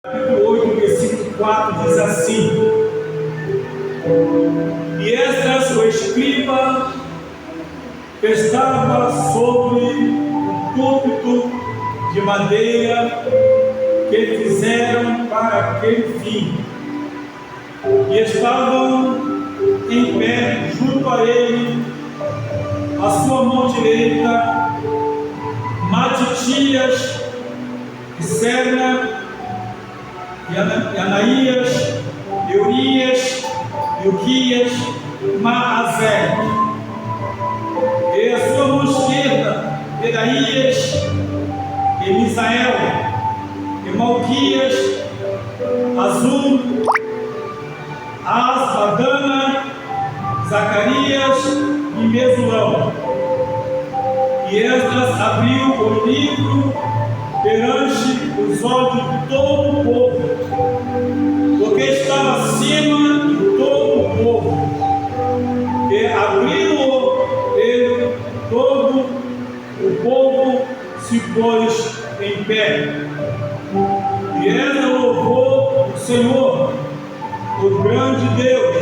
Capítulo 8, versículo 4 diz assim: E Esdras, o escriba, estava sobre um púlpito de madeira que fizeram para aquele fim, e estavam em pé junto a ele, a sua mão direita, Matitias, Serna, Anaías, Eurias, Ilquias, Maazé, e a sua mão esquerda, Edaías, e Misael, e Malquias, Azul, Asbadana, Zacarias e Mesulão. E Esdras abriu o livro perante os olhos de todo o povo, porque estava acima de todo o povo. E abriu ele, todo o povo se pôs em pé. E Esdras louvou o Senhor, o grande Deus,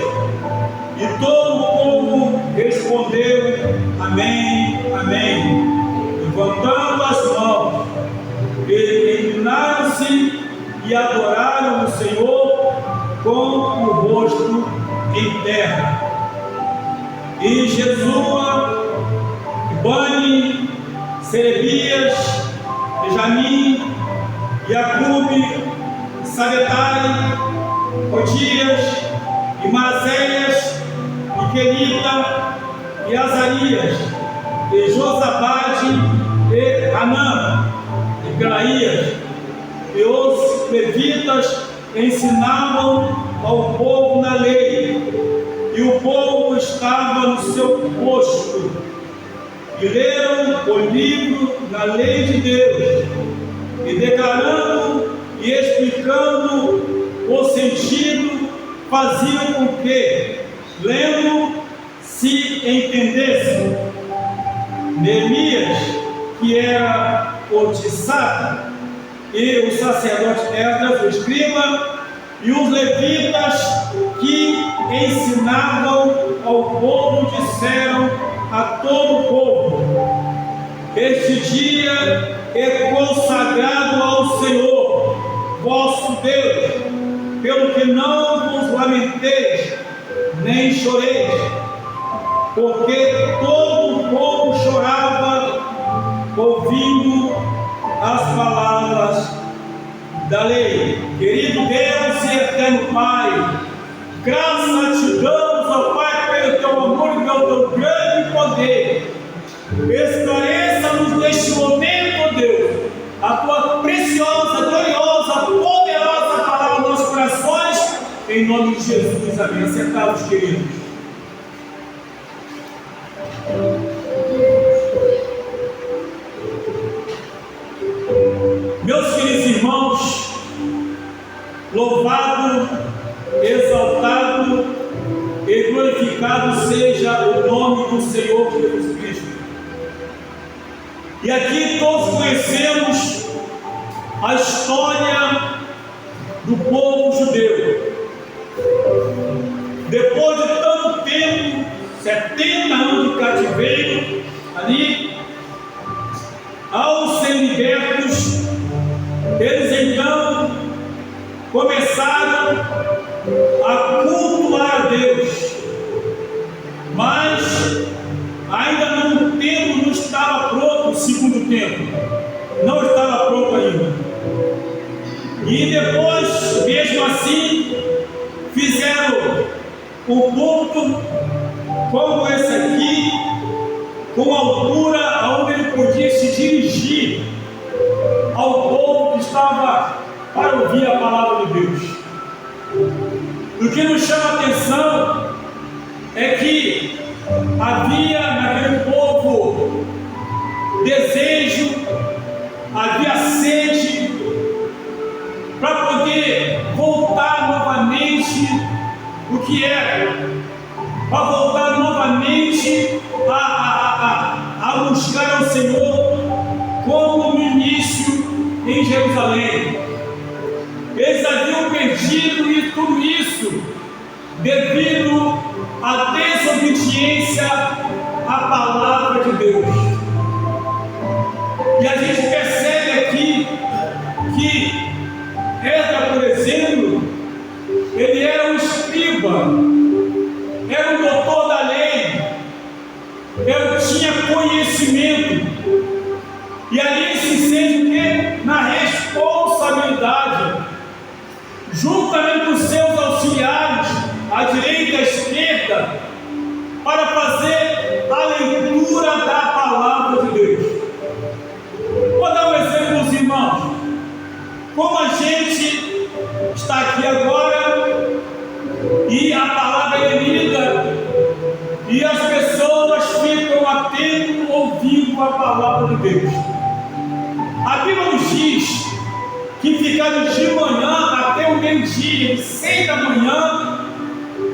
e todo o povo respondeu: Amém, Amém, levantando as mãos. E inclinaram-se e adoraram o Senhor com o rosto em terra. E Jesua, Bani, Serebias, Benjamim, Jacube, Sabetai, Odias, e Maséias, e Querita, e Azarias, e Josabade, e Anã, e Pelaías. E os levitas ensinavam ao povo na lei, e o povo estava no seu posto, e leram o livro da lei de Deus, e declarando e explicando o sentido, faziam com que, lendo, se entendesse. Neemias, que era o Tissata, e o sacerdote Esdras, o escriba, e os levitas que ensinavam ao povo, disseram a todo o povo: Este dia é consagrado ao Senhor, vosso Deus, pelo que não vos lamenteis, nem choreis, porque todo o povo chorava, ouvindo as palavras da lei. Querido Deus e eterno Pai, graças te damos, ó Pai, pelo teu amor e pelo teu grande poder. Esclareça-nos neste momento, ó Deus, a tua preciosa, gloriosa, poderosa palavra nos nossos corações, em nome de Jesus. Amém. Acertados, queridos. Meus queridos irmãos, louvado, exaltado e glorificado seja o nome do Senhor Jesus Cristo. E aqui todos conhecemos a história do povo judeu. Depois de tanto tempo, 70 anos de cativeiro, ali, ao serem libertos, eles então começaram a cultuar a Deus, mas ainda no tempo não estava pronto, o segundo tempo não estava pronto ainda. E depois, mesmo assim, fizeram um culto como esse aqui, com altura onde ele podia se dirigir ao povo que estava para ouvir a palavra de Deus. O que nos chama a atenção é que havia naquele povo desejo, havia sede para poder voltar novamente o que era, para voltar novamente a buscar ao Senhor, como no início em Jerusalém. Eles perdido, e tudo isso devido à desobediência à palavra de Deus. E a gente percebe aqui que Esdras, por exemplo, ele era um escriba, era um doutor da lei, ele tinha conhecimento, e ali ele se sente o quê? Na responsabilidade, juntamente com seus auxiliares, à direita e à esquerda, para fazer a leitura da palavra de Deus. Vou dar um exemplo aos irmãos. Como a gente está aqui agora e a palavra é lida e as pessoas ficam atentas ouvindo a palavra de Deus. A Bíblia nos diz que ficamos de manhã até o meio-dia, de 6 da manhã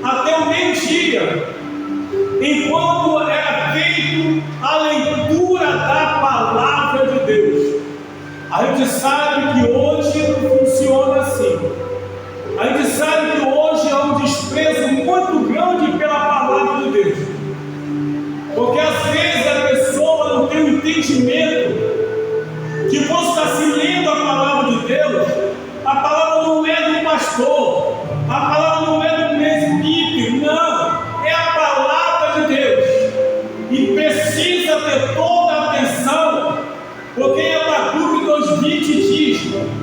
até o meio-dia, enquanto era feita a leitura da palavra de Deus. A gente sabe que hoje não funciona assim. A gente sabe que hoje há um desprezo muito grande pela palavra de Deus, porque às vezes a pessoa não tem o entendimento que quando está se lendo a palavra de Deus, a palavra não é do pastor, a palavra não é do presbítero, não, é a palavra de Deus, e precisa ter toda a atenção, porque em Abacuque 2:20 diz: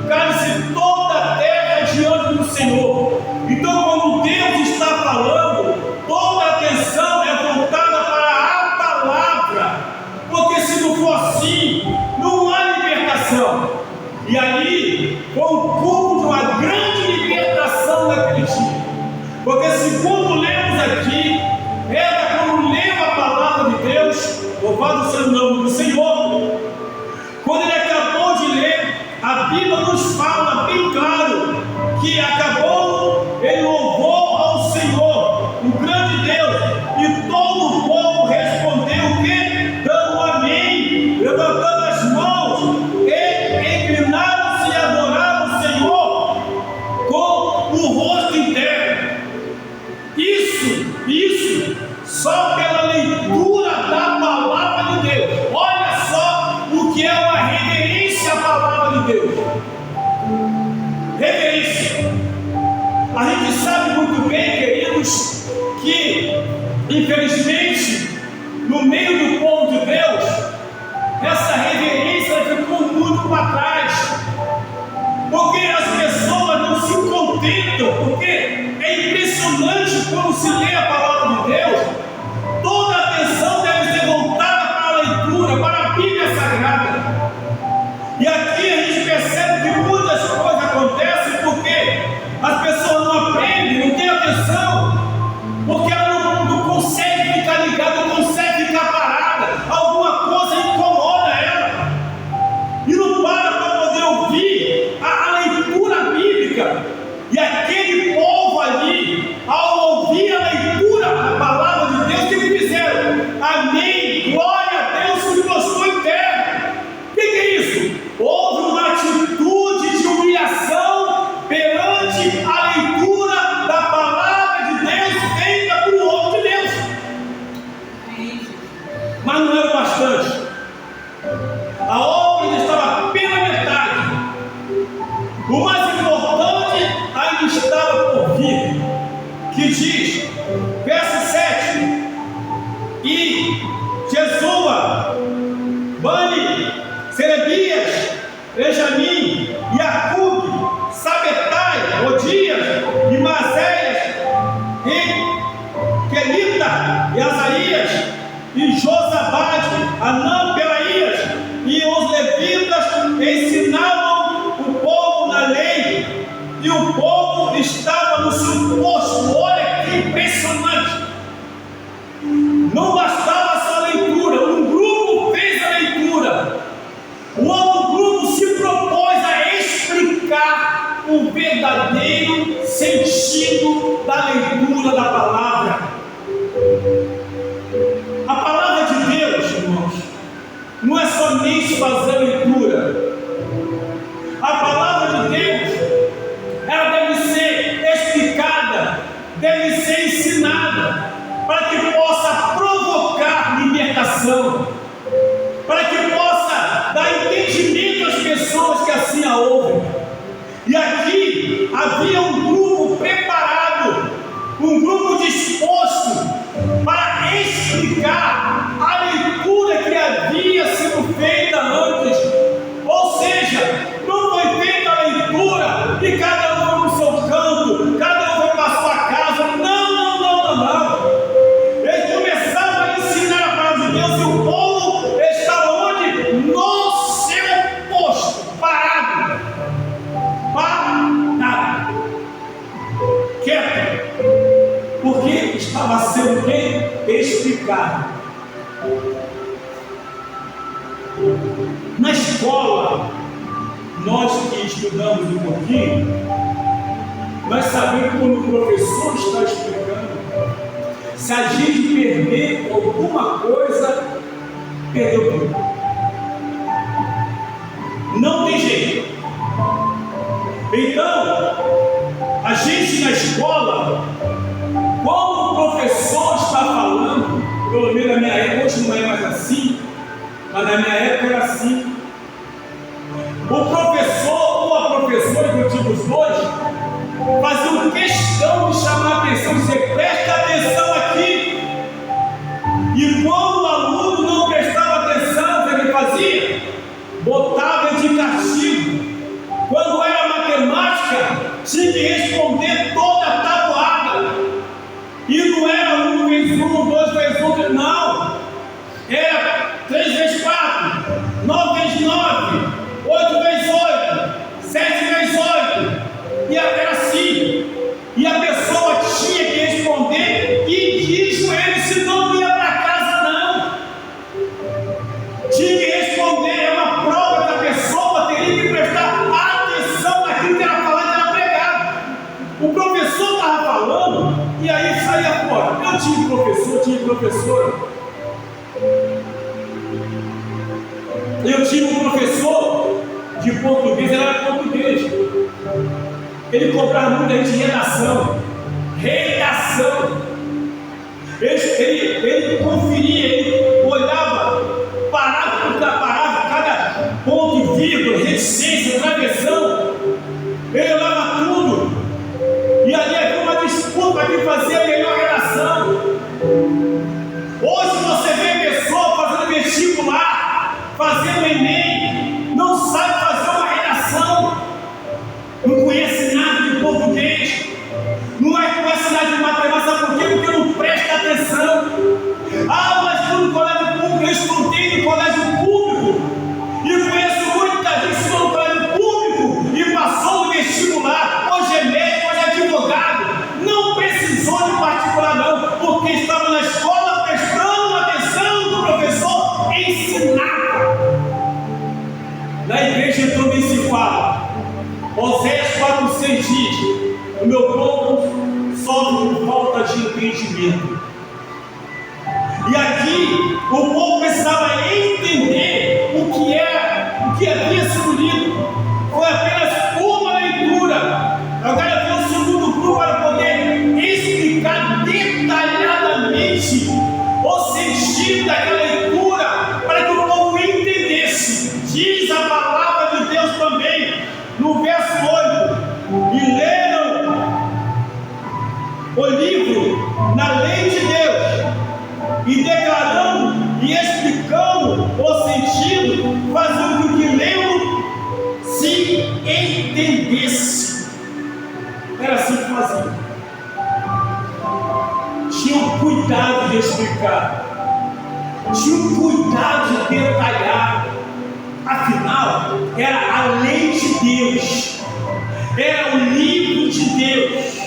cale-se toda a terra diante do Senhor. Então, quando Deus está falando, toda a atenção é voltada para a palavra, porque se não for assim, não há libertação. E ali foi um culto de uma grande libertação naquele dia, porque segundo lemos aqui, era quando leu a palavra de Deus, louvado seja o nome do Senhor. Quando ele acabou de ler, a Bíblia nos fala bem claro que acabou, ele louvou ao Senhor, o grande Deus, e todo o povo respondeu o quê? Dando amém, levantando as mãos, e inclinaram-se e adoraram o Senhor com o rosto em terra. Isso, só pela leitura da palavra de Deus. Olha só o que é uma reverência à palavra de Deus. Reverência. A gente sabe muito bem, queridos, que infelizmente no meio do povo de Deus, essa reverência ficou muito para trás, porque as pessoas não se contentam, porque é impressionante quando se lê a palavra de Deus, toda a atenção deve ser voltada para a leitura, para a Bíblia Sagrada. E aqui a gente percebe que muitas coisas acontecem porque as pessoas não aprendem, não têm atenção, porque ela não consegue ficar ligada, não consegue ficar parada, alguma coisa incomoda ela, e não para poder ouvir a leitura bíblica. E aquele povo ali, ao ouvir a leitura da palavra de Deus, o que eles fizeram? Amém, glória a Deus, se prostrou em terra. O que é isso? Houve uma atitude de humilhação perante a leitura da palavra de Deus feita por um homem de Deus. Mas não era o bastante. A obra estava pela metade. O mais importante ainda estava por vir, que diz, verso 7: e Jesua, Bani, Serebias, Benjamim, Jacube, Sabetai, Odias, e Mazéias, e Quelita, e Azarias, e Josabade, Anã, Pelaías, e os levitas ensinavam o povo na lei, e o povo estava no seu posto. Olha que impressionante! Não bastava só a leitura, um grupo fez a leitura, o outro grupo se propôs a explicar o verdadeiro sentido da leitura da palavra. A palavra de Deus, irmãos, não é somente fazer a leitura. A palavra de Deus, ela deve ser havia um grupo preparado, um grupo disposto para explicar a leitura que havia sido feita antes. Ou seja, não foi feita a leitura e cada um foi para o seu canto, cada um foi para a sua casa. Não. Eles começaram a ensinar a palavra de Deus e o povo estava onde? No seu posto, parado, quieto, porque estava sendo explicado. Na escola, nós que estudamos um pouquinho, nós sabemos quando o professor está explicando. Se a gente perder alguma coisa, perdeu tudo. Não tem jeito. Então, a gente na escola, quando o professor está falando, pelo menos na minha época, hoje não é mais assim, mas na minha época era assim. O professor ou a professora, que eu tive os dois, faziam questão de chamar a atenção, dizer, presta atenção aqui. E quando o aluno não prestava atenção, o que ele fazia? Botava de castigo. Quando era matemática, tinha que responder toda a tabuada. E não era 1 vezes 1, 2 vezes 1, não. Era 3 vezes 4, 9 vezes 9, 8 vezes 8, 7 vezes 8. E era assim. E a pessoa tinha que responder e de joelho, senão não ia para casa, não. Tinha que responder, é uma prova que a pessoa teria que prestar atenção naquilo que era falado e era pregado. O professor estava falando e aí saía fora. Eu tinha professor, tinha professora. Eu tinha um professor de português, ele era português. Ele cobrava muito a gente de redação. Ele conferia, ele olhava, parava por cada ponto, vírgula, reticência, travessão. Ele olhava tudo. E ali havia uma disputa para quem fazia a melhor redação. Hoje você vê pessoa fazendo vestibular, fazendo Enem, não sabe fazer uma redação, não conhece nada de português, não conhece nada de matemática, sabe por quê? Porque não presta atenção. Mas estou no colégio público, eu estudei no colégio público, e conheço muita gente que estudou no colégio público e passou no vestibular, hoje é médico, hoje é advogado, não precisou de particular não, porque estava na escola prestando atenção do professor ensinava. Na igreja também se fala, Oséias 4,6 diz: o meu povo sofre por falta de entendimento. E aqui o povo precisava entender o que havia sido lido. Foi apenas uma leitura. Agora tem o segundo grupo para poder explicar detalhadamente o sentido daquela leitura, para que o povo entendesse. Diz a palavra de Deus também, no verso 8: e leram o livro na lei de Deus, e declarando e explicando o sentido, fazendo com que o lendo se entendesse. Era assim que fazia. Tinham cuidado de explicar, tinham cuidado de detalhar. Afinal, era a lei de Deus, era o livro de Deus.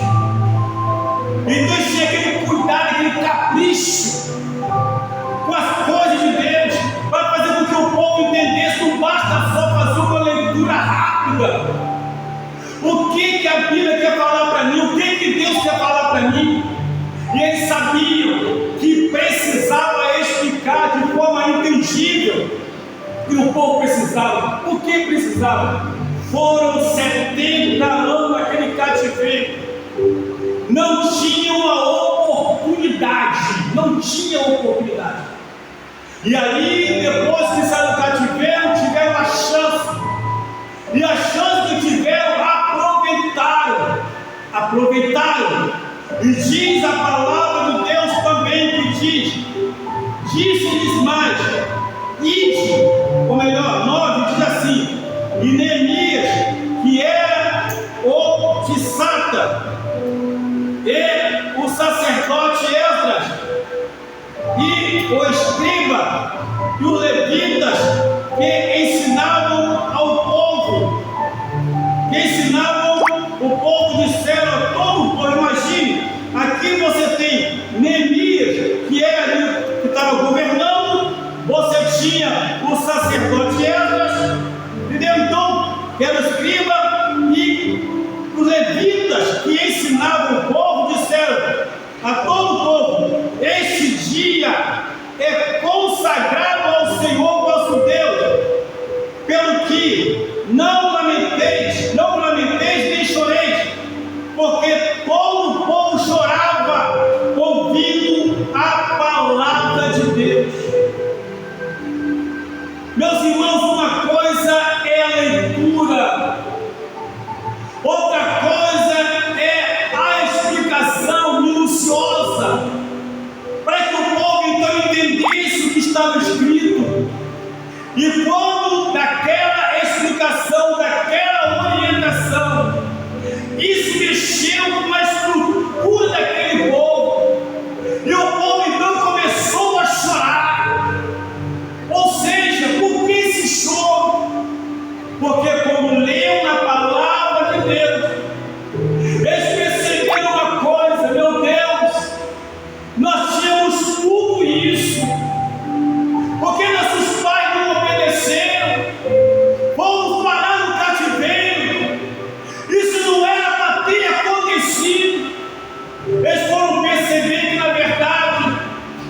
Então tinha aquele cuidado, aquele capricho com as coisas de Deus, para fazer com que o povo entendesse. Não basta só fazer uma leitura rápida. O que a Bíblia quer falar para mim? O que Deus quer falar para mim? E eles sabiam que precisava explicar de forma entendível. E o povo precisava. Por que precisava? Foram 70 anos naquele cativeiro. Não tinha uma oportunidade. Não tinha oportunidade. E aí, depois que saíram do cativeiro, tiveram a chance. E a chance que tiveram, aproveitaram. aproveitaram. E diz a palavra de Deus também que disse-lhes mais, ide, ou melhor, 9 diz assim, e Neemias, que era o Tissata, e o sacerdote Esdras, e o escriba, e os levitas, que ensinavam ao povo, disseram a todo o povo. Imagine, aqui você tem Neemias, que estava governando, você tinha o sacerdote Esdras, entendeu? Então, que era o escriba, e os levitas que ensinavam o povo, disseram a todo o povo: este dia é consagrado ao Senhor vosso Deus, pelo que não lamenteis nem choreis, porque todo o povo chorava ouvindo a palavra de Deus. Meus irmãos, uma coisa é a leitura, outra coisa é a explicação minuciosa, para que o povo então entendesse o que estava escrito. E quando daquela explicação, daquela orientação, isso mexeu com a estrutura daquele povo, e o povo então começou a chorar. Ou seja, por que esse choro? Porque como leu na palavra de Deus, eles perceberam uma coisa: meu Deus, nós tínhamos tudo isso, porque nossos pais não obedeceram, fomos parar no cativeiro, isso não era para ter acontecido. Eles foram perceber que na verdade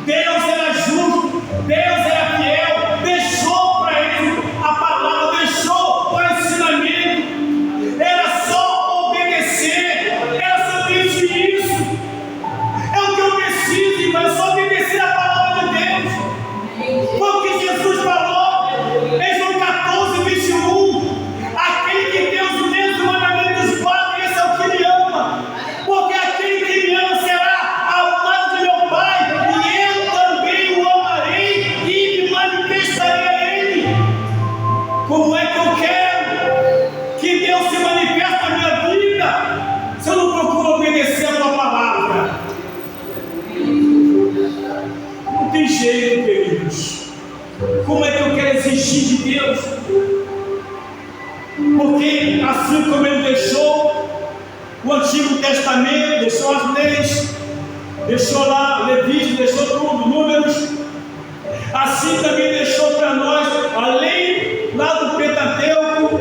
Deus era justo, Deus era fiel, deixou para eles a palavra, deixou o ensinamento, era só obedecer, era somente isso. É o que eu preciso, mas só obedecer a palavra de Deus. Foi o que Jesus falou em João 14, 21. Aquele que tem os mesmos mandamentos dos Pai, esse é o que me ama. Porque aquele que me ama será amado de meu Pai, e eu também o amarei e me manifestarei a Ele. Como é que eu quero que Deus se manifeste na minha vida se eu não procuro obedecer a tua palavra? Não tem jeito, queridos. Como é que eu quero exigir de Deus? Porque assim como Ele deixou o Antigo Testamento, deixou as leis, deixou lá Levítico, deixou tudo, Números, assim também deixou para nós a lei lá do Pentateuco,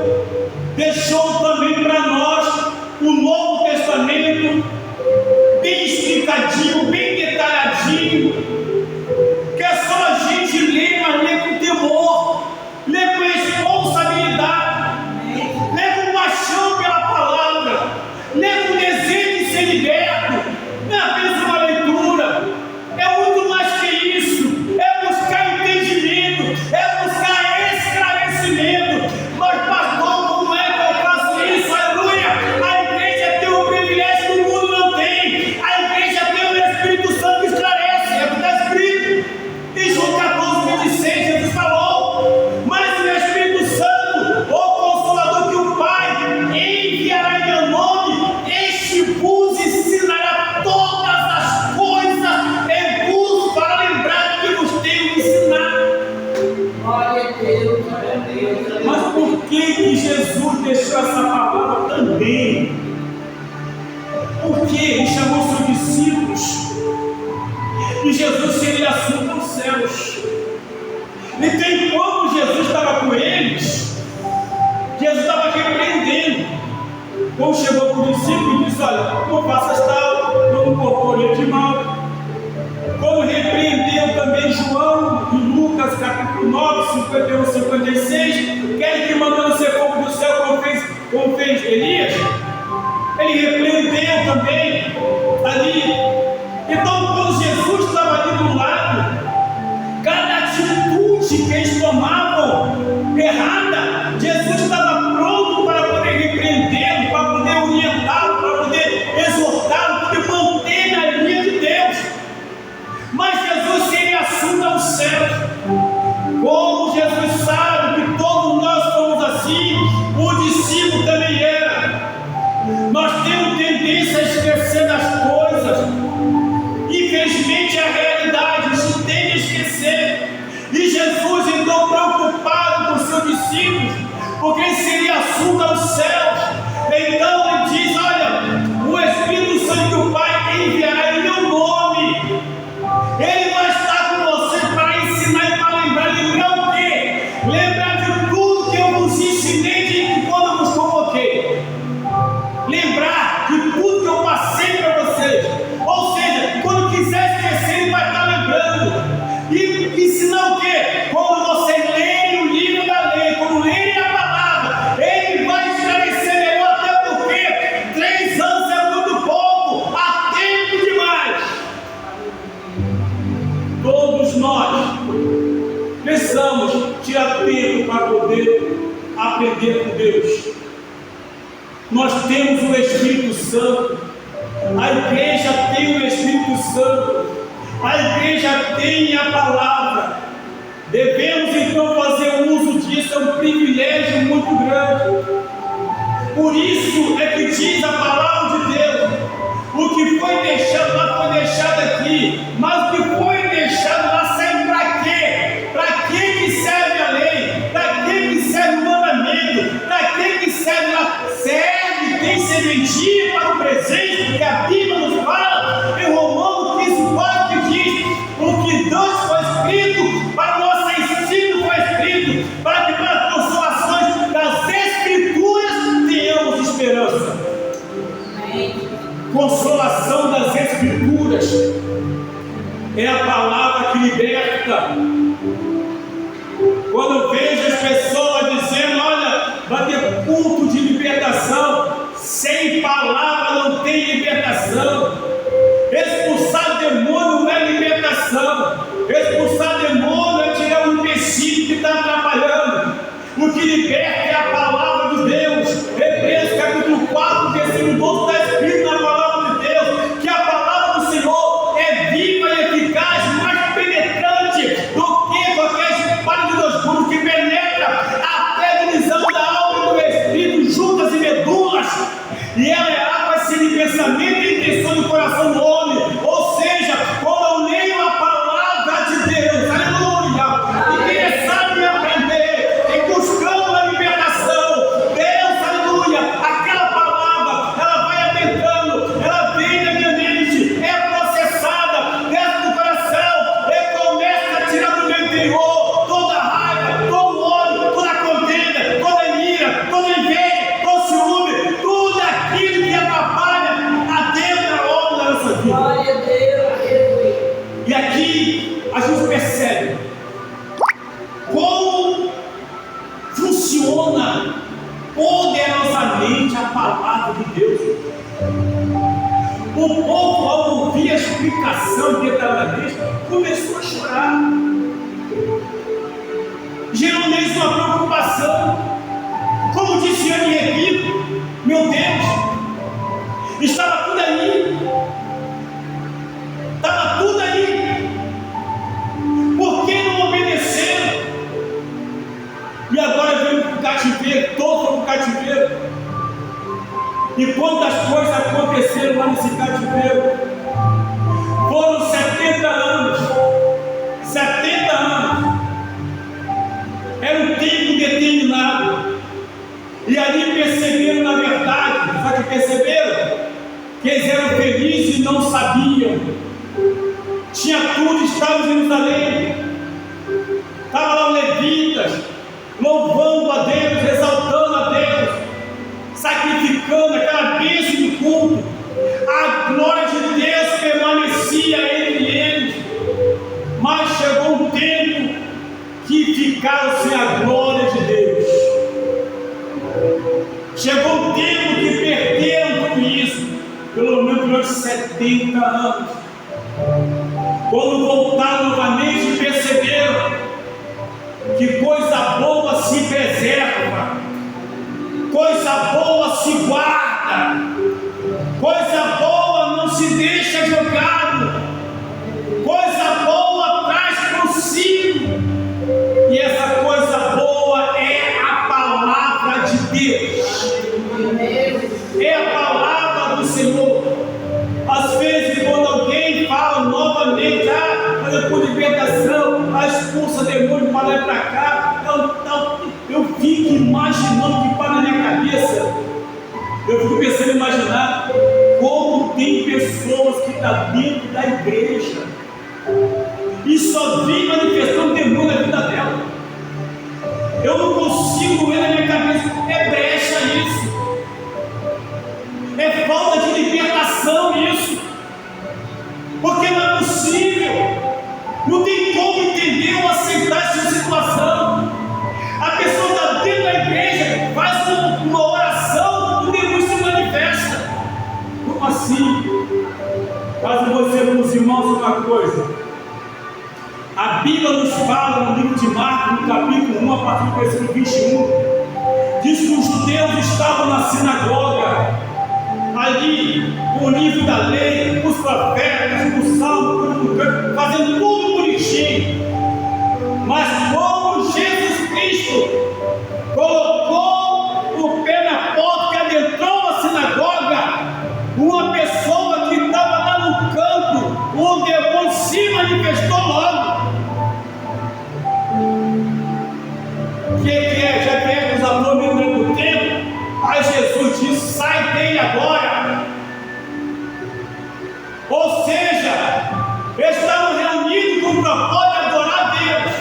deixou também para nós o Novo Testamento, bem explicadinho, bem detalhadinho, que é só a gente ler, mas ler com temor, ler com responsabilidade, ler com paixão pela palavra, ler com desejo de ser liberto. Não é apenas uma leitura, é muito mais que isso, é buscar entendimento, é buscar esclarecimento. Mas pastor, como é que eu faço isso? Aleluia! A igreja tem um privilégio que o mundo não tem. A igreja tem o Espírito Santo que esclarece, é o que está escrito em João 14, 26. Jesus falou: mas o Espírito Santo, o Consolador que o Pai enviará em meu nome, este vos ensinará todas as coisas e vos fará lembrar que vos tenho ensinado. Glória a Deus, glória a Deus. Mas por que Jesus deixou essa palavra também? Porque Ele chamou seus discípulos e Jesus seria assunto aos céus. Então, enquanto Jesus estava com eles, Jesus estava repreendendo. Quando chegou para o discípulo e disse: olha, não faças tal, não incorpore de mal. Como repreendeu também João em Lucas capítulo 9, 51, 56, quer que mandando ser fogo do céu como fez Elias, ele repreendeu também ali. Então, quando Jesus estava ali do lado, cada atitude que eles tomavam errada, Jesus estava pronto para poder repreendê-lo, para poder orientá-lo, para poder exortá-lo. Nós temos tendência a esquecer das coisas. Infelizmente é a realidade, a gente tende a esquecer. E Jesus, então, preocupado com os seus discípulos, porque ele seria assunto aos céus, então ele diz: olha, o Espírito Santo que o Pai enviará em meu nome, ele vai estar com vocês para ensinar e para lembrar o quê? Lembrar de tudo que eu vos ensinei de quando eu vos convoquei, lembrar de tudo que eu passei para vocês. Ou seja, quando quiser esquecer, ele vai estar lembrando. E ensinar o quê? Quando vocês lerem o livro da lei, quando lerem a palavra, ele vai esclarecer melhor, até porque 3 anos é muito pouco, há tempo demais. Todos nós precisamos tirar tempo para poder aprender com Deus. Nós temos o Espírito Santo, a igreja tem o Espírito Santo, a igreja tem a palavra. Devemos então fazer uso disso, é um privilégio muito grande. Por isso é que diz a palavra de Deus: o que foi deixado lá foi deixado aqui, mas o que foi deixado lá serve para quê? Para que serve a lei? Para que serve o mandamento? Para que serve lá? Serve, tem serventia para o presente, porque a Bíblia nos fala em Romanos 15:4, que diz: o que Deus foi escrito, para o nosso ensino foi escrito, para que para as consolações das Escrituras tenhamos esperança. Consolação das Escrituras é a palavra que liberta. Quando eu vejo as pessoas dizendo: olha, vai ter culto de libertação, sem palavra não tem libertação. Expulsar demônio não é libertação. Expulsar demônio é tirar o empecilho que está atrapalhando. O que liberta é a palavra de Deus. Hebreus capítulo 4, versículo 12, está escrito na palavra de Deus que a palavra do Senhor é viva e eficaz, mais penetrante do que qualquer espada de 2 gumes, que penetra até a divisão da alma e do espírito, juntas e medulas, e ela é água de pensamento e intenção do coração do homem. Ou seja, quando eu leio a palavra de Deus, aleluia, interessado em aprender, em buscando a libertação, Deus, aleluia, aquela palavra, ela vai adentrando, ela vem na minha mente, é processada, desce do coração, e começa a tirar do meu interior toda raiva, todo ódio, toda contenda, toda ira, toda inveja, todo ciúme, tudo aquilo que atrapalha a Deus na obra da nossa vida. Glória a Deus. E aqui a gente percebe como funciona poderosamente a palavra de Deus. O povo, ao ouvir a explicação detalhadamente, começou a chorar. Gerou neles uma preocupação. Como disse eu e repito: meu Deus, estava tudo aí. Estava tudo aí. Por que não obedeceram? E agora veio para o cativeiro, todo para o cativeiro. E quantas coisas aconteceram lá nesse cativeiro? Foram 70 anos. 70 anos. Era um tempo determinado. E ali perceberam, na verdade, só que perceberam que eles eram felizes e não sabiam. Tinha tudo, estava em Jerusalém. Estava lá os levitas, louvando a Deus, exaltando a Deus, sacrificando aquela bênção do culto. A glória de Deus permanecia entre eles. Mas chegou um tempo que ficaram sem a glória de Deus. Chegou um tempo que perderam tudo isso, pelo menos durante 70 anos. Quando voltaram novamente, perceberam que coisa boa se preserva, coisa boa se guarda, coisa boa não se deixa jogado, coisa boa traz consigo. E essa coisa boa é a palavra de Deus. É a palavra Senhor. Às vezes, quando alguém fala novamente, mas por libertação, expulsa demônio para lá e para cá, eu fico imaginando que para na minha cabeça, eu fico pensando em imaginar como tem pessoas que estão dentro da igreja e só vem manifestando demônio na vida dela. Eu não consigo ver na minha cabeça, é brecha isso, é falta de libertação isso, porque não é possível, não tem como entender ou aceitar essa situação. A pessoa está dentro da igreja, faz uma oração, o demônio se manifesta. Como assim? Mas eu vou dizer para os irmãos uma coisa. A Bíblia nos fala no livro de Marcos, no capítulo 1, a partir do versículo 21, diz que os judeus estavam na sinagoga, ali, com o livro da lei, os profetas, o salmo, fazendo tudo bonitinho. Mas como Jesus Cristo colocou o pé na porta e adentrou a sinagoga, uma pessoa que estava lá no canto, o demônio se manifestou logo. O que é? Já que é nos amou mesmo do tempo, aí Jesus disse: sai dele agora. Ou seja, eles estavam reunidos com o propósito de adorar a Deus.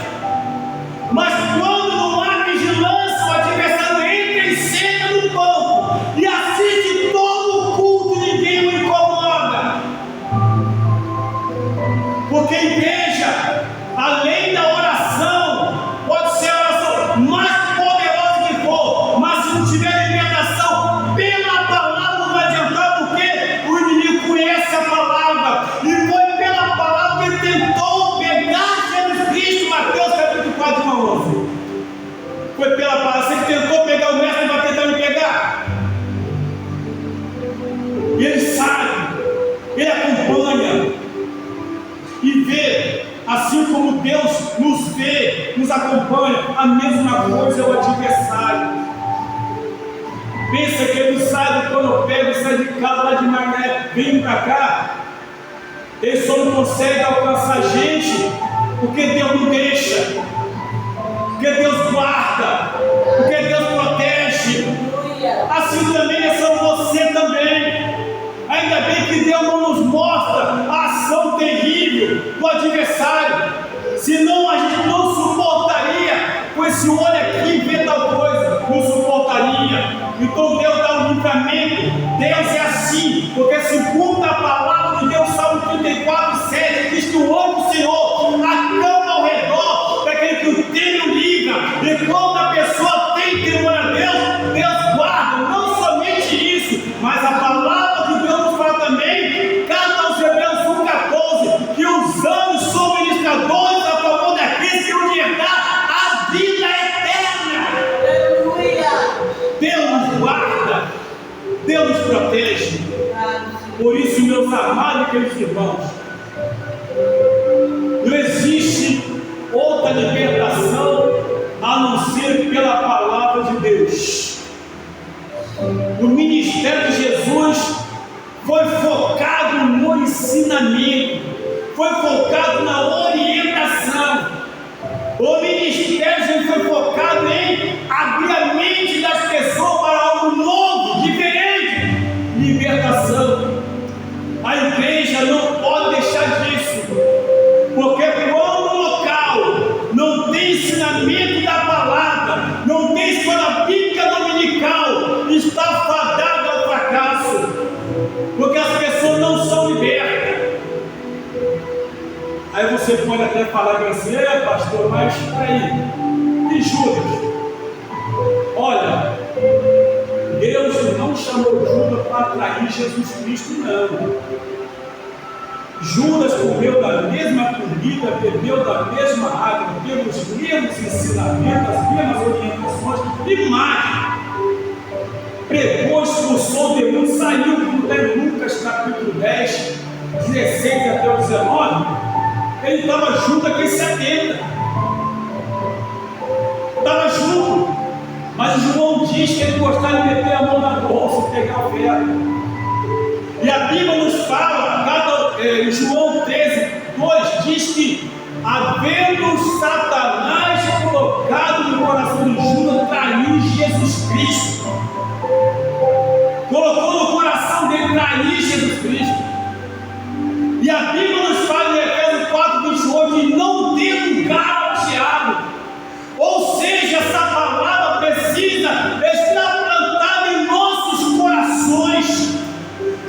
Mas quando não há vigilância, o adversário entra e senta no banco e assiste todo o culto, ninguém o incomoda. Porque a igreja, além da oração, pode ser a oração mais poderosa que for, mas se não tiver libertação pela palavra, não vai adiantar, porque o inimigo conhece a palavra, e foi pela palavra que ele tentou pegar Jesus Cristo. Mateus capítulo 4, 11. Foi pela palavra. Você tentou pegar o mestre, vai tentar me pegar. E ele sabe, ele acompanha e vê, assim como Deus nos vê, nos acompanha. A mesma coisa é o adversário. Pensa que ele sabe quando eu pego, sai de casa lá de Mané, vem para cá, ele só não consegue alcançar a gente porque Deus não deixa, porque Deus guarda, porque Deus protege. Assim também é só você também. Ainda bem que Deus não nos mostra a ação terrível do adversário, senão a gente não suportaria com esse olho aqui ver tal coisa, não suportaria. Então Deus dá um livramento. Deus é assim, porque segundo a palavra de Deus, Salmo 34, 7, diz que o olho do Senhor acampa ao redor daquele que o tem o livra. E quando a pessoa tem temor a Deus, Deus guarda. Não somente isso, mas a palavra de Deus nos fala também, carta aos Hebreus 1,14, que os anjos são ministradores a favor daqueles que vão herdar a vida eterna. Deus nos guarda, Deus nos protege. Por isso, meus amados e queridos irmãos, não existe outra libertação a não ser pela palavra de Deus. O ministério de Jesus foi focado no ensinamento, foi focado na orientação. O ministério de Jesus foi focado em abrir a mente das pessoas para algo novo, diferente, libertação. A igreja não pode deixar disso, porque quando o local não tem ensinamento da palavra, não tem escola bíblica dominical, está fadado ao fracasso, porque as pessoas não são libertas. Aí você pode até falar assim: pastor, mas aí, e Judas? Olha, Deus não chamou Judas para atrair Jesus Cristo, não. Judas comeu da mesma comida, bebeu da mesma água, teve os mesmos ensinamentos, as mesmas orientações, e mais, pregou, expulsou o demônio, saiu, como está em Lucas capítulo 10, 16 até o 19, ele estava junto àqueles 70, estava junto, mas João diz que ele gostava de meter a mão na bolsa e pegar o ferro. João 13:2 diz que, havendo Satanás colocado no coração de Judas trair Jesus Cristo, colocou no coração dele trair Jesus Cristo. E a Bíblia nos fala em Efésios 4:28 que não dê lugar ao diabo. Ou seja, essa palavra precisa estar plantada em nossos corações.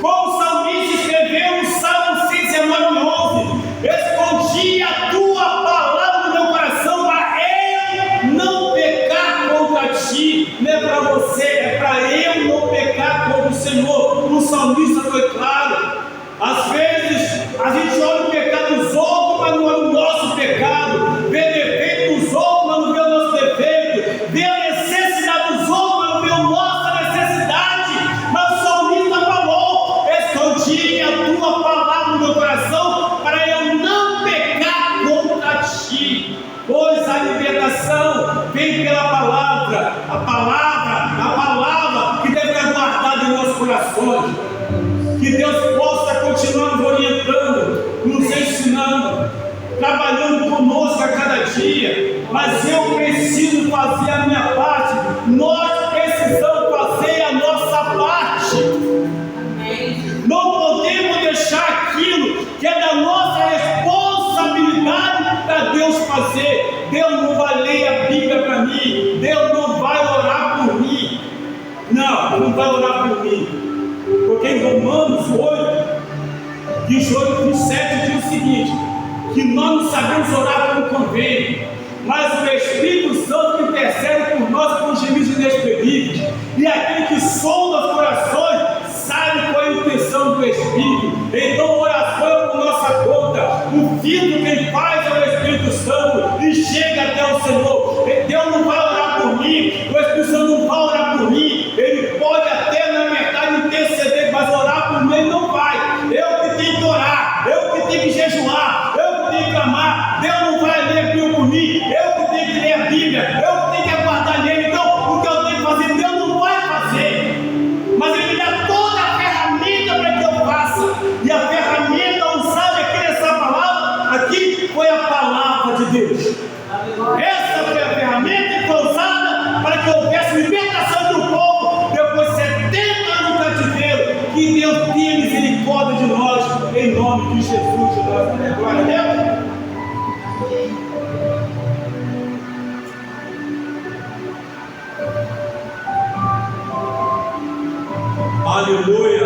Como o salmista escreveu no Salmo 119:11: escondi a tua palavra no meu coração para eu não pecar contra ti. Não é para você, é para eu não pecar contra o Senhor. O salmista foi claro. Às vezes a gente olha o pecado dos outros, mas não olha o nosso pecado. Vê defeito dos outros, mas não vê o nosso defeito. Vê a necessidade dos outros, mas não vê a nossa necessidade. Mas o salmista falou: escondi a tua palavra no meu coração para eu não pecar contra ti. Pois a libertação vem pela palavra. A palavra que deve estar guardada em nossos corações. Que Deus possa continuar nos orientando, nos ensinando, trabalhando conosco a cada dia. Mas eu preciso fazer a minha parte. Nós precisamos fazer a nossa parte. Não podemos deixar aquilo que é da nossa responsabilidade para Deus fazer. Deus não vai ler a Bíblia para mim. Deus não vai orar por mim. Não vai orar por mim. Porque em Romanos 8:7 diz o seguinte: que nós não sabemos orar como convém, mas o Espírito Santo que intercede por nós com gemidos inexprimíveis. E aquele que sonda os corações sabe qual é a intenção do Espírito. Então, oração é por nossa conta. O filtro quem faz é o Espírito Santo e chega até o Senhor. Deus não vai orar por mim, o Espírito Santo não vai orar por mim. Ele pode até, na verdade, interceder, mas orar por mim ele não vai. Eu que tenho que orar, eu que tenho que jejuar, eu que tenho que clamar. Deus não vai ler a Bíblia por mim, eu que tenho que ler a Bíblia, eu que tenho que aguardar nele. Então, o que eu tenho que fazer, Deus não vai fazer. Mas Ele me dá toda a ferramenta para que eu faça. E a ferramenta usada aqui nessa palavra, aqui foi a palavra de Deus. Essa foi a ferramenta que foi usada para que houvesse libertação do povo depois de 70 anos de cativeiro. Que Deus tenha misericórdia de nós, em nome de Jesus de nós. Glória a Deus. Aleluia.